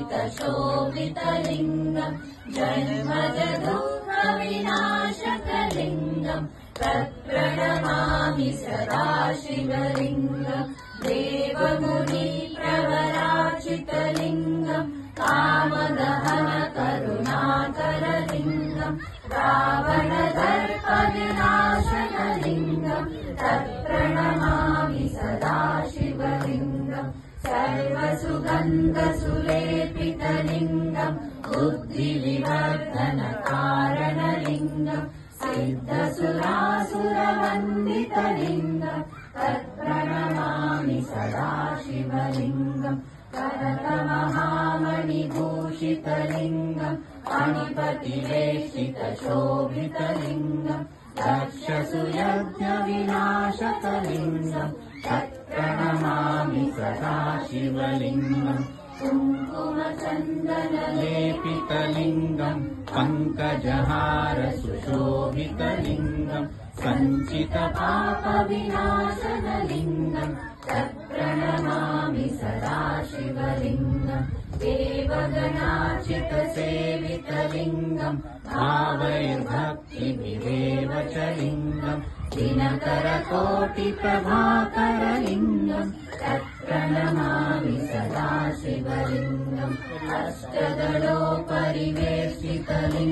सुरसुरवन्दितशोभितलिङ्गम् जन्मजदुःखविनाशकलिङ्गम् तत्प्रणमामि सदा शिवलिङ्गम् देवमुनिप्रवराचितलिङ्गम् कामदहन करुणाकरलिङ्गम् रावणदर्पविनाशकलिङ्गम् तत्प्रणमामि सदा शिवलिङ्गम् सर्वसुगन्धसुलेपितलिङ्गम् बुद्धिविवर्धनकारणलिङ्गम् सिद्धसुरासुरवन्दितलिङ्गम् तत्प्रणमामि सदा शिवलिङ्गम् करतमहामणिभूषितलिङ्गम् मणिपतिवेशितशोभितलिङ्गम् दक्षसुयज्ञविनाशकलिङ्गम् तत्प्रणमामि सदा शिवलिङ्गम् कुङ्कुमचन्दनलेपितलिङ्गम् पङ्कजहारसुशोभितलिङ्गम् सञ्चितपापविनाशनलिङ्गम् तत्प्रणमामि सदा शिवलिङ्गम् देवगणार्चितसेवितलिङ्गम् भावैर्भक्तिभिरेव च लिङ्गम् दिनकरकोटिप्रभाकरलिङ्गम् तत्प्रणमामि सदा शिवलिङ्गम् अष्टदलोपरिवेशितलिङ्गम्